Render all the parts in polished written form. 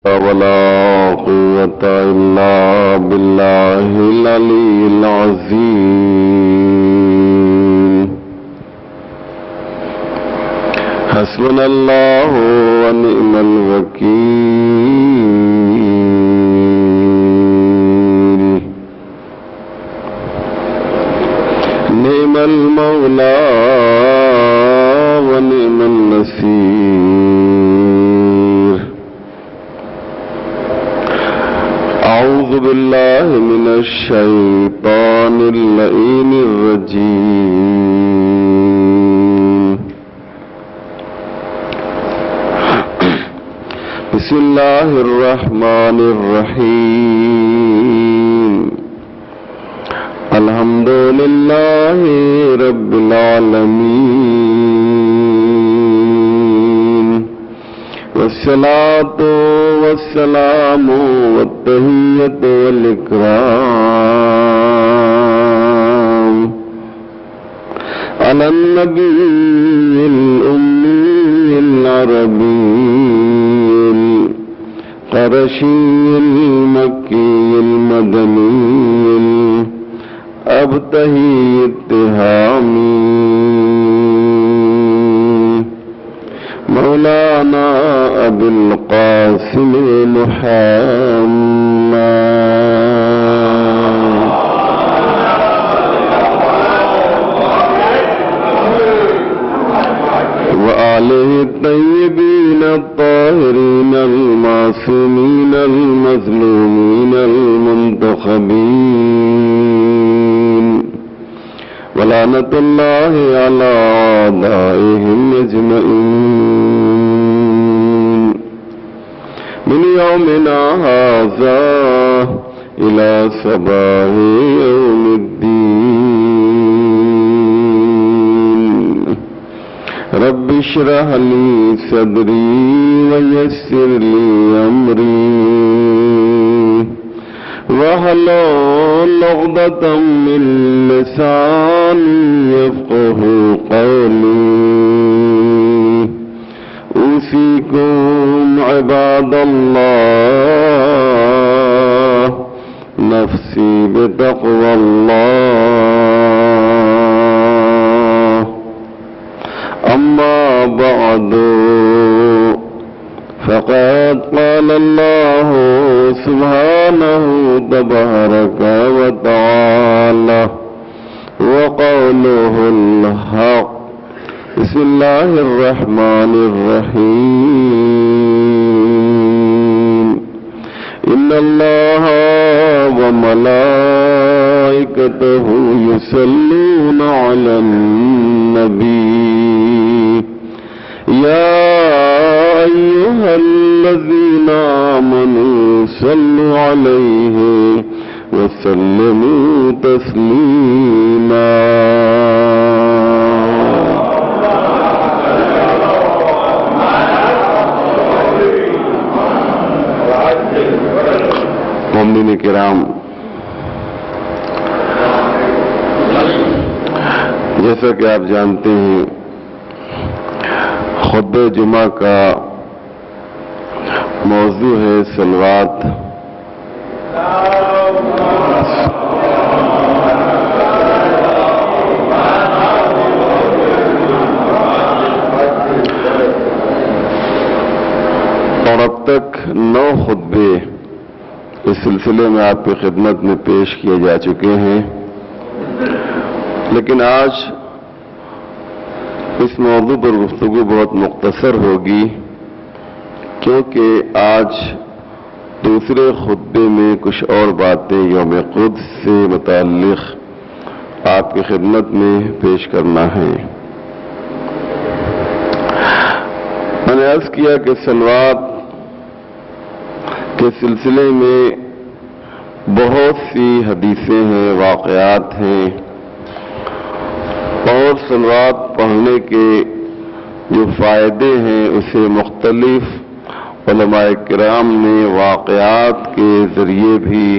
ولا قوة إلا بالله العلي العظيم. حسبنا الله ونعم الوكيل. نعم المولى ونعم النصير. أعوذ بالله من الشيطان اللعين الرجيم. بسم الله الرحمن الرحيم. الحمد لله رب العالمين، والصلاة والسلام والتحية والإكرام على النبي الأمي العربي القرشي المكي المدني الأبتهي اتهامي مولانا أبي القاسم محمد وآله الطيبين الطاهرين المعصومين المظلومين المنتخبين، ولعنة الله على أعدائهم أجمعين من يومنا هذا إلى صباح يوم الدين. رب اشرح لي صدري ويسر لي أمري واحلل عقدة من لساني يفقهوا قولي. أوصيكم عباد الله نفسي بتقوى الله. أما بعد، فقد قال الله سبحانه تبارك وتعالى وقوله الحق. بسم الله الرحمن الرحيم. إن الله وملائكته يصلون على النبي يا أيها الذين آمنوا صلوا عليه وسلموا تسليما. مومنین کرام، جیسا کہ آپ جانتے ہیں، خطبہ جمعہ کا موضوع ہے صلوات. اور اب تک 9 خطبے اس سلسلے میں آپ کی خدمت میں پیش کیے جا چکے ہیں، لیکن آج اس موضوع پر گفتگو بہت مختصر ہوگی، کیونکہ آج دوسرے خطبے میں کچھ اور باتیں یوم قدس سے متعلق آپ کی خدمت میں پیش کرنا ہے. میں نے عرض کیا کہ صلوات کے سلسلے میں بہت سی حدیثیں ہیں، واقعات ہیں، اور صلوات پڑھنے کے جو فائدے ہیں اسے مختلف علماء کرام نے واقعات کے ذریعے بھی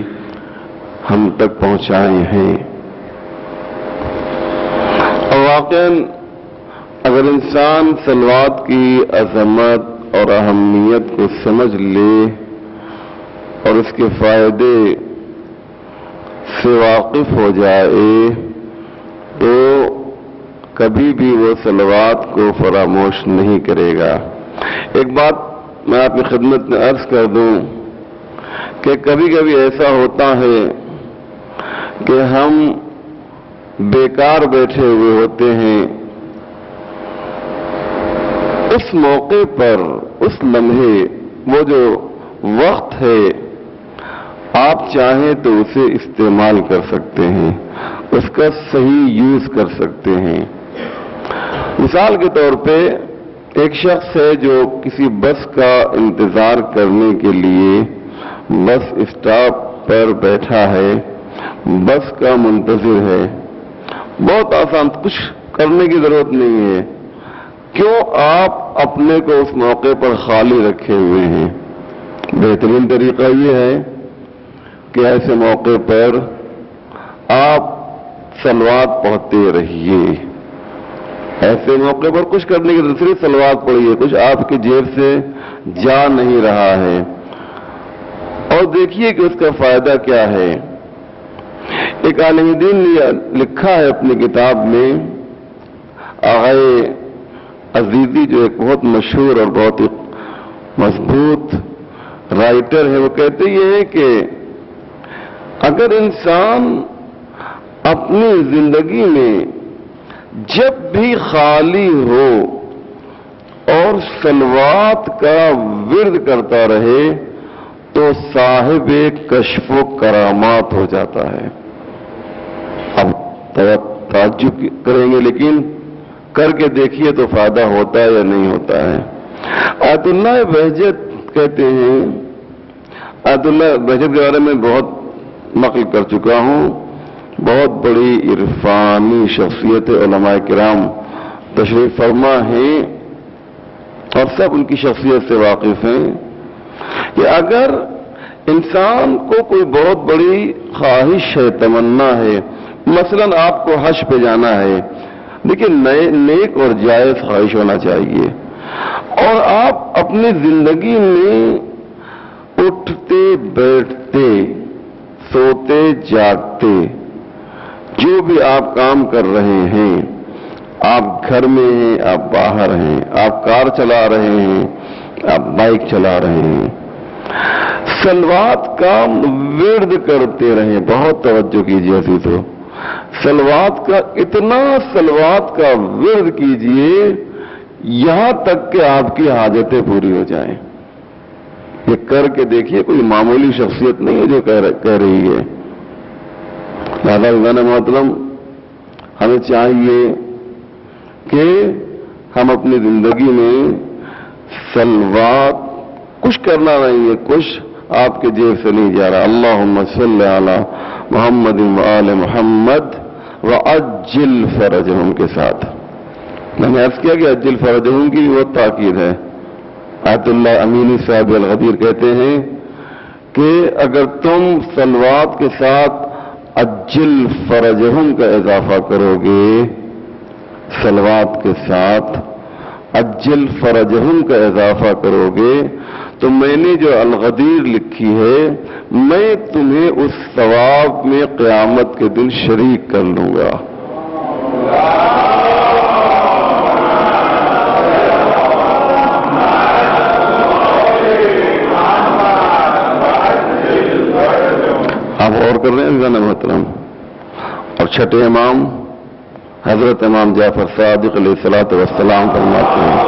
ہم تک پہنچائے ہیں. اور واقعاً اگر انسان صلوات کی عظمت اور اہمیت کو سمجھ لے اور اس کے فائدے سے واقف ہو جائے تو کبھی بھی وہ صلوات کو فراموش نہیں کرے گا۔ ایک بات میں آپ کی خدمت میں عرض کر دوں کہ کبھی کبھی ایسا ہوتا ہے کہ ہم بیکار بیٹھے ہوئے ہوتے ہیں، اس موقع پر، اس لمحے، وہ جو وقت ہے، آپ چاہیں تو اسے استعمال کر سکتے ہیں، اس کا صحیح یوز کر سکتے ہیں۔ مثال کے طور پہ ایک شخص ہے جو کسی بس کا انتظار کرنے کے لیے بس اسٹاپ پر بیٹھا ہے، بس کا منتظر ہے۔ بہت آسان، کچھ کرنے کی ضرورت نہیں ہے۔ کیوں آپ اپنے کو اس موقع پر خالی رکھے ہوئے ہیں؟ بہترین طریقہ یہ ہے کہ ایسے موقع پر آپ صلوات پڑھتے رہیے۔ ایسے موقع پر کچھ کرنے کی دوسری صلوات پڑھیے، کچھ آپ کی جیب سے جا نہیں رہا ہے، اور دیکھیے کہ اس کا فائدہ کیا ہے۔ ایک عالم دین نے لکھا ہے اپنی کتاب میں، آغائے عزیزی جو ایک بہت مشہور اور بہت ہی مضبوط رائٹر ہے، وہ کہتے یہ ہے کہ اگر انسان اپنی زندگی میں جب بھی خالی ہو اور صلوات کا ورد کرتا رہے تو صاحب کشف و کرامات ہو جاتا ہے۔ اب تعجب کریں گے، لیکن کر کے دیکھیے تو فائدہ ہوتا ہے یا نہیں ہوتا ہے۔ آیت اللہ بہجت کہتے ہیں، آیت اللہ بہجت کے بارے میں بہت نقل کر چکا ہوں، بہت بڑی عرفانی شخصیت علماء کرام تشریف فرما ہیں اور سب ان کی شخصیت سے واقف ہیں کہ اگر انسان کو کوئی بہت بڑی خواہش ہے، تمنا ہے، مثلا آپ کو حج پہ جانا ہے، لیکن نیک اور جائز خواہش ہونا چاہیے، اور آپ اپنی زندگی میں اٹھتے بیٹھتے، سوتے جاگتے، جو بھی آپ کام کر رہے ہیں، آپ گھر میں ہیں، آپ باہر ہیں، آپ کار چلا رہے ہیں، آپ بائک چلا رہے ہیں، صلوات کا ورد کرتے رہیں۔ بہت توجہ کیجیے عزیزو، صلوات کا اتنا صلوات کا ورد کیجیے یہاں تک کہ آپ کی حاجتیں پوری ہو جائیں۔ یہ کر کے دیکھیے، کوئی معمولی شخصیت نہیں ہے جو کہہ رہی ہے۔ لہذا عزیزان محترم، ہمیں چاہیے کہ ہم اپنی زندگی میں صلوات، کچھ کرنا نہیں ہے، کچھ آپ کے جیب سے نہیں جا رہا۔ اللہم صلی علی محمد وآل محمد وعجل فرجہم کے ساتھ میں نے عرض کیا کہ عجل فرجہم کی وہ تاکید ہے۔ آیت اللہ امینی صاحب الغدیر کہتے ہیں کہ اگر تم صلوات کے ساتھ عجل فرجہم کا اضافہ کرو گے، صلوات کے ساتھ عجل فرجہم کا اضافہ کرو گے، تو میں نے جو الغدیر لکھی ہے، میں تمہیں اس ثواب میں قیامت کے دن شریک کر لوں گا۔ آپ اور کر رہے ہیں عزیزان محترم۔ اور چھٹے امام حضرت امام جعفر صادق علیہ الصلوۃ والسلام فرماتے ہیں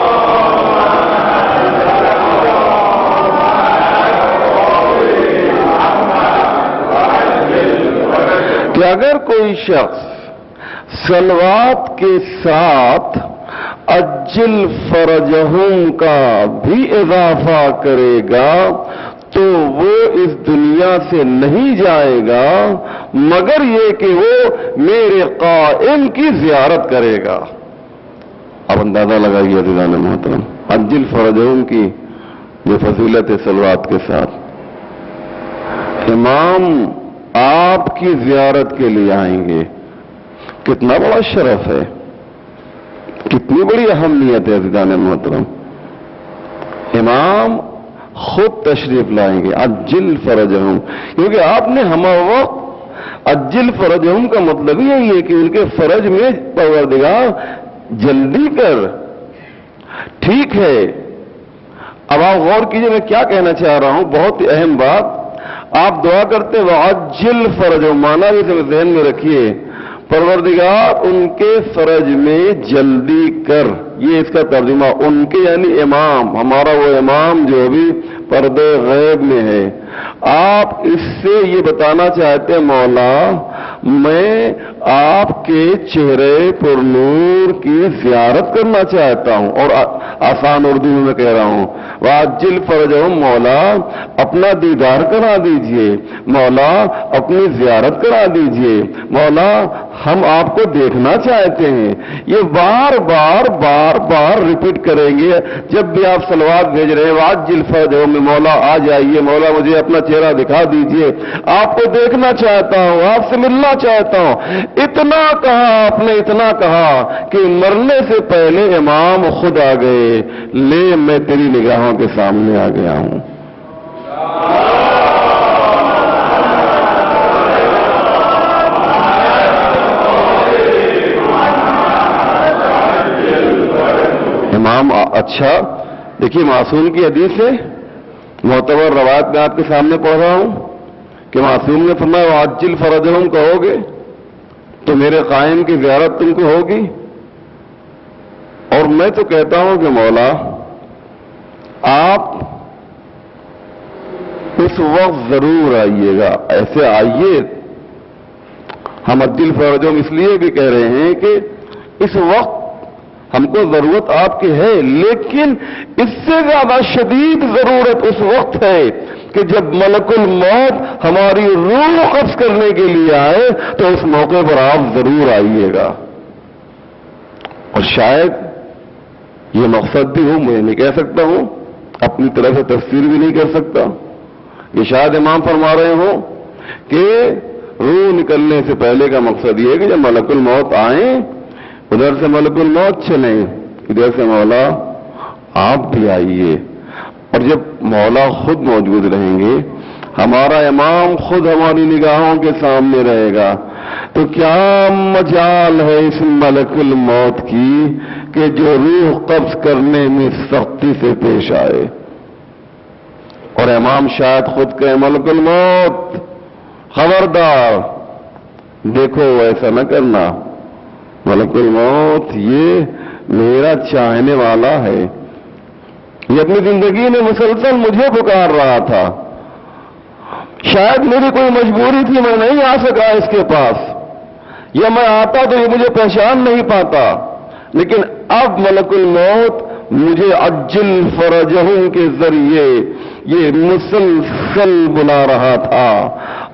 کہ اگر کوئی شخص صلوات کے ساتھ عجل فرجہم کا بھی اضافہ کرے گا تو وہ اس دنیا سے نہیں جائے گا مگر یہ کہ وہ میرے قائم کی زیارت کرے گا۔ اب اندازہ لگائیے عزیزان محترم، عجل فرجہم کی جو فضیلت صلوات کے ساتھ، امام آپ کی زیارت کے لیے آئیں گے، کتنا بڑا شرف ہے، کتنی بڑی اہمیت ہے عزیزان محترم۔ امام خود تشریف لائیں گے. عجل فرجہم، کیونکہ آپ نے ہم وقت عجل فرجہم کا مطلب یہی ہے کہ ان کے فرج میں پروردگار جلدی کر. ٹھیک ہے، اب آپ غور کیجئے میں کیا کہنا چاہ رہا ہوں، بہت ہی اہم بات. آپ دعا کرتے وعجل فرجہم، معنی بھی ذہن میں رکھیے، پروردگار ان کے فرج میں جلدی کر. یہ اس کا ترجمہ، ان کے یعنی امام، ہمارا وہ امام جو بھی پردے غیب میں ہے. آپ اس سے یہ بتانا چاہتے ہیں مولا میں آپ کے چہرے پر نور کی زیارت کرنا چاہتا ہوں. اور آسان اردو میں کہہ رہا ہوں واجل فرجہم، مولا اپنا دیدار کرا دیجئے، مولا اپنی زیارت کرا دیجئے، مولا ہم آپ کو دیکھنا چاہتے ہیں. یہ بار بار بار بار ریپیٹ کریں گے جب بھی آپ صلوات بھیج رہے ہیں. واجل فرجہم، مولا آ جائیے، مولا مجھے اپنا چہرہ دکھا دیجئے، آپ کو دیکھنا چاہتا ہوں، آپ سے ملنا چاہتا ہوں. اتنا کہا آپ نے، اتنا کہا کہ مرنے سے پہلے امام خود آ گئے، لے میں تیری نگاہوں کے سامنے آ گیا ہوں. امام اچھا دیکھیے، معصوم کی حدیث ہے، معتبر روایت میں آپ کے سامنے پڑھ رہا ہوں کہ معصوم نے فرمایا واجل فرجہم کہو گے تو میرے قائم کی زیارت تم کو ہوگی. اور میں تو کہتا ہوں کہ مولا آپ اس وقت ضرور آئیے گا. ایسے آئیے، ہم عجل فرجہم اس لیے بھی کہہ رہے ہیں کہ اس وقت ہم کو ضرورت آپ کی ہے، لیکن اس سے زیادہ شدید ضرورت اس وقت ہے کہ جب ملک الموت ہماری روح قبض کرنے کے لیے آئے تو اس موقع پر آپ ضرور آئیے گا. اور شاید یہ مقصد بھی ہوں، میں نہیں کہہ سکتا ہوں، اپنی طرف سے تفسیر بھی نہیں کر سکتا. یہ شاید امام فرما رہے ہوں کہ روح نکلنے سے پہلے کا مقصد یہ ہے کہ جب ملک الموت آئیں، ادھر سے ملک الموت چلیں، ادھر سے مولا آپ بھی آئیے. اور جب مولا خود موجود رہیں گے، ہمارا امام خود ہماری نگاہوں کے سامنے رہے گا، تو کیا مجال ہے اس ملک الموت کی کہ جو روح قبض کرنے میں سختی سے پیش آئے. اور امام شاید خود کہے ملک الموت خبردار، دیکھو ایسا نہ کرنا، ملک الموت یہ میرا چاہنے والا ہے، یہ اپنی زندگی میں مسلسل مجھے پکار رہا تھا. شاید میری کوئی مجبوری تھی، میں نہیں آ سکا اس کے پاس، یا میں آتا تو یہ مجھے پہچان نہیں پاتا، لیکن اب ملک الموت مجھے عجل فرجہم کے ذریعے یہ مسلسل بلا رہا تھا.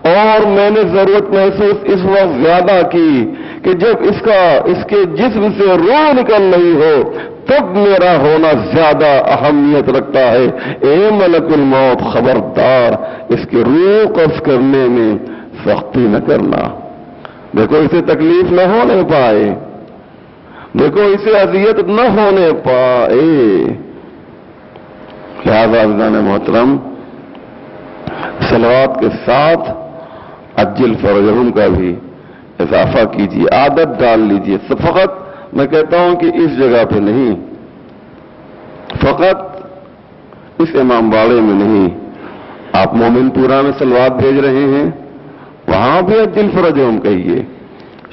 اور میں نے ضرورت محسوس اس وقت زیادہ کی کہ جب اس کے جسم سے روح نکل رہی ہو تب میرا ہونا زیادہ اہمیت رکھتا ہے. اے ملک الموت خبردار، اس کی روح قبض کرنے میں سختی نہ کرنا. دیکھو اسے تکلیف نہ ہونے پائے، دیکھو اسے اذیت نہ ہونے پائے. لہذا عزیزان محترم، صلوات کے ساتھ عجل فرجہم کا بھی اضافہ کیجیے، عادت ڈال لیجیے. فقط میں کہتا ہوں کہ اس جگہ پہ نہیں، فقط اس امام باڑے میں نہیں، آپ مومن پورا میں صلوات بھیج رہے ہیں، وہاں بھی عجل فرجہم کہیے.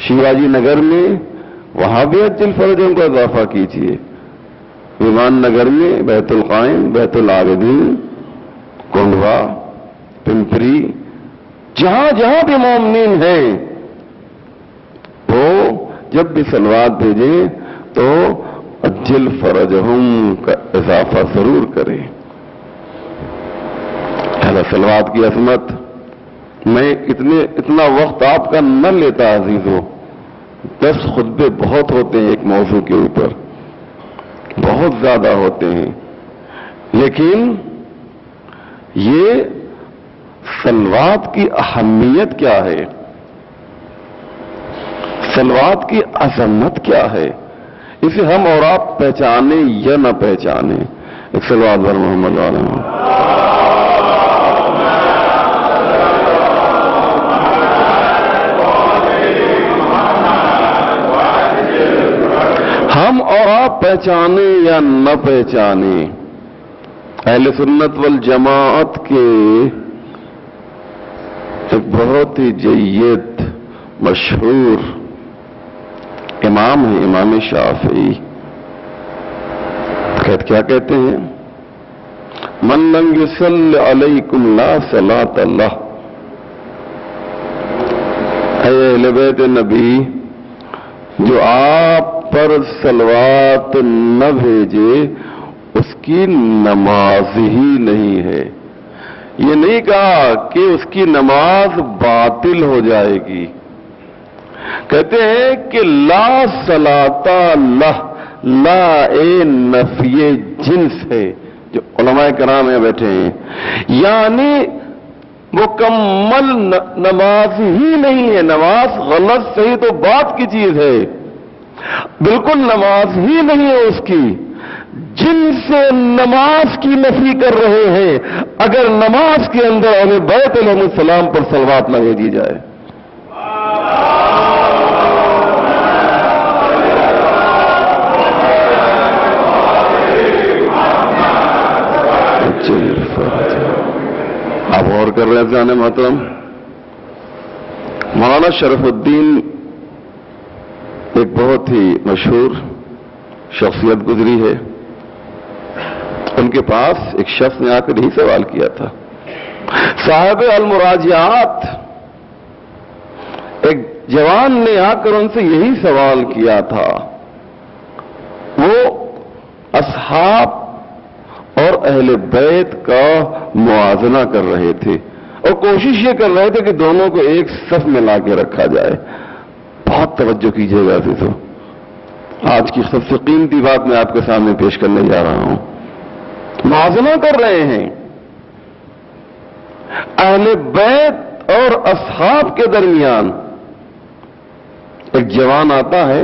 شیواجی نگر میں وہاں بھی عجل فرجہم کا اضافہ کیجیے. ایمان نگر میں بیت القائم، بیت العابدین، کنڈوا، پمپری، جہاں جہاں بھی مومنین ہیں وہ جب بھی صلوات بھیجیں تو عجل فرجہم کا اضافہ ضرور کریں. صلوات کی عظمت میں اتنا وقت آپ کا نہ لیتا عزیزو. 10 خطبے بہت ہوتے ہیں ایک موضوع کے اوپر، بہت زیادہ ہوتے ہیں، لیکن یہ صلوات کی اہمیت کیا ہے، صلوات کی عظمت کیا ہے، اسے ہم اور آپ پہچانے یا نہ پہچانے. ایک صلوات بر محمد علیہ اور آپ پہچانے یا نہ پہچانے، اہل سنت والجماعت کے ایک بہت ہی جید مشہور امام ہیں امام شافعی، کیا کہتے ہیں؟ من لم یصلی علیکم لا صلاۃ لہ، اے اہل بیت نبی جو آپ پر صلوات نہ بھیجے اس کی نماز ہی نہیں ہے۔ یہ نہیں کہا کہ اس کی نماز باطل ہو جائے گی، کہتے ہیں کہ لا صلاۃ لہ، لا اے نفی جنس ہے، جو علماء کرام میں بیٹھے ہیں، یعنی مکمل نماز ہی نہیں ہے۔ نماز غلط صحیح تو بات کی چیز ہے، بالکل نماز ہی نہیں ہے اس کی، جن سے نماز کی نفی کر رہے ہیں، اگر نماز کے اندر اہل بیت علیہ السلام پر صلوات نہ بھیجی جائے۔ آپ اور کر رہے ہیں جانے محترم، مولانا شرف الدین ایک بہت ہی مشہور شخصیت گزری ہے، ان کے پاس ایک شخص نے آ کر یہی سوال کیا تھا، صاحب المراجعات ایک جوان نے آ کر ان سے یہی سوال کیا تھا، وہ اصحاب اور اہل بیت کا موازنہ کر رہے تھے اور کوشش یہ کر رہے تھے کہ دونوں کو ایک صف میں لا کے رکھا جائے۔ بہت توجہ کیجیے گا تو آج کی سب سے قیمتی بات میں آپ کے سامنے پیش کرنے جا رہا ہوں۔ موازنہ کر رہے ہیں، اہل بیت اور اصحاب کے درمیان ایک جوان آتا ہے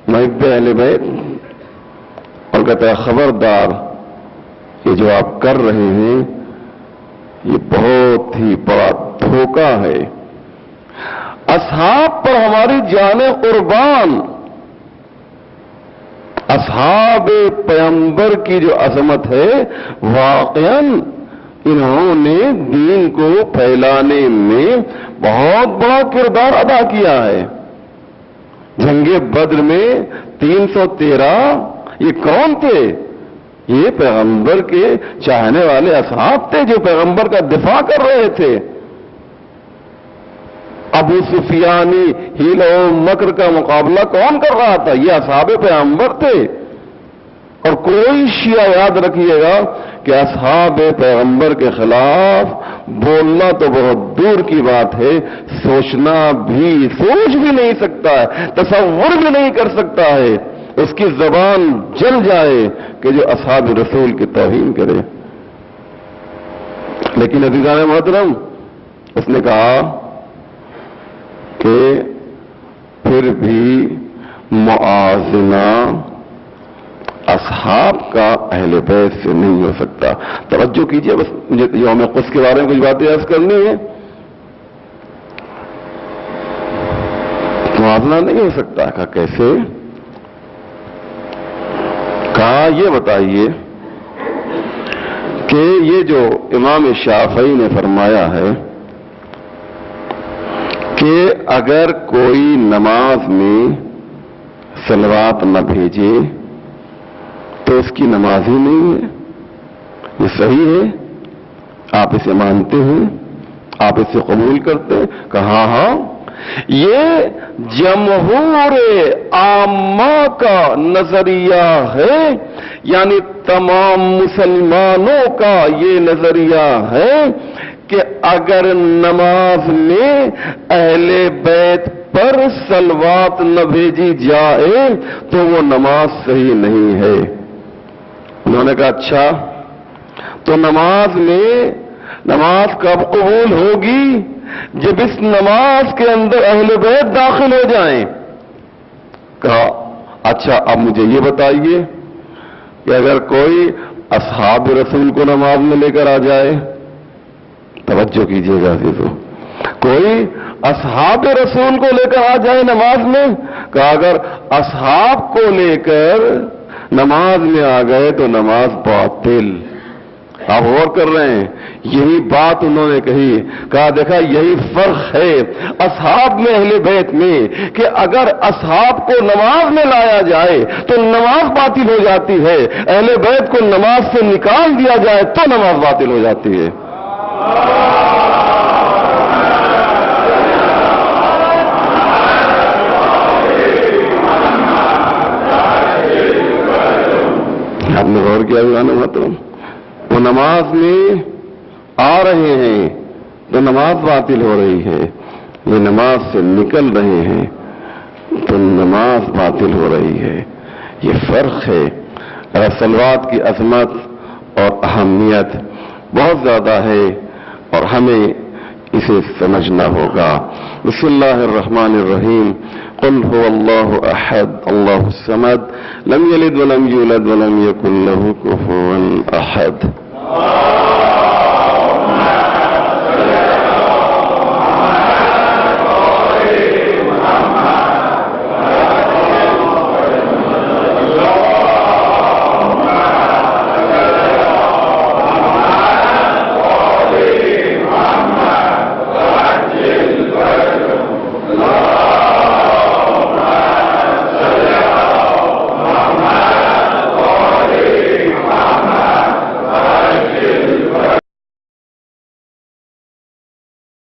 محب اہل بیت اور کہتا ہے خبردار، یہ جو آپ کر رہے ہیں یہ بہت ہی بڑا دھوکہ ہے، اصحاب پر ہماری جان قربان، اصحاب پیغمبر کی جو عظمت ہے واقعاً انہوں نے دین کو پھیلانے میں بہت بڑا کردار ادا کیا ہے۔ جنگ بدر میں 313 یہ کون تھے؟ یہ پیغمبر کے چاہنے والے اصحاب تھے جو پیغمبر کا دفاع کر رہے تھے۔ ابو سفیانی ہیل و مکر کا مقابلہ کون کر رہا تھا؟ یہ اصحاب پیغمبر تھے۔ اور کوئی شیعہ یاد رکھیے گا کہ اصحاب پیغمبر کے خلاف بولنا تو بہت دور کی بات ہے، سوچ بھی نہیں سکتا ہے، تصور بھی نہیں کر سکتا ہے، اس کی زبان جل جائے کہ جو اصحاب رسول کی توہین کرے۔ لیکن عزیزان محترم، اس نے کہا کہ پھر بھی موازنہ اصحاب کا اہل بیت سے نہیں ہو سکتا۔ توجہ کیجئے، بس مجھے یوم قدس کے بارے میں کچھ باتیں عرض کرنی ہے۔ موازنہ نہیں ہو سکتا، کہا کیسے؟ کہا یہ بتائیے کہ یہ جو امام شافعی نے فرمایا ہے کہ اگر کوئی نماز میں صلوات نہ بھیجے تو اس کی نماز ہی نہیں ہے، یہ صحیح ہے؟ آپ اسے مانتے ہیں؟ آپ اسے قبول کرتے ہیں؟ کہا ہاں، یہ جمہور عامہ کا نظریہ ہے، یعنی تمام مسلمانوں کا یہ نظریہ ہے کہ اگر نماز میں اہل بیت پر صلوات نہ بھیجی جائے تو وہ نماز صحیح نہیں ہے۔ انہوں نے کہا اچھا، تو نماز کب قبول ہوگی؟ جب اس نماز کے اندر اہل بیت داخل ہو جائیں۔ کہا اچھا، اب مجھے یہ بتائیے کہ اگر کوئی اصحاب رسول کو نماز میں لے کر آ جائے، توجہ کیجیے گا عزیزو، کوئی اصحاب رسول کو لے کر آ جائے نماز میں، کہ اگر اصحاب کو لے کر نماز میں آ گئے تو نماز باطل۔ آپ غور کر رہے ہیں، یہی بات انہوں نے کہی، کہا دیکھا یہی فرق ہے اصحاب میں اہل بیت میں، کہ اگر اصحاب کو نماز میں لایا جائے تو نماز باطل ہو جاتی ہے، اہل بیت کو نماز سے نکال دیا جائے تو نماز باطل ہو جاتی ہے۔ آپ نے غور کیا مطلب وہ نماز میں آ رہے ہیں تو نماز باطل ہو رہی ہے، یہ نماز سے نکل رہے ہیں تو نماز باطل ہو رہی ہے، یہ فرق ہے۔ صلوات کی عظمت اور اہمیت بہت زیادہ ہے اور ہمیں اسے سمجھنا ہوگا۔ بسم اللہ الرحمن الرحیم۔ قل هو اللہ احد اللہ الصمد لم یلد ولم یولد ولم یکن له کفوا احد۔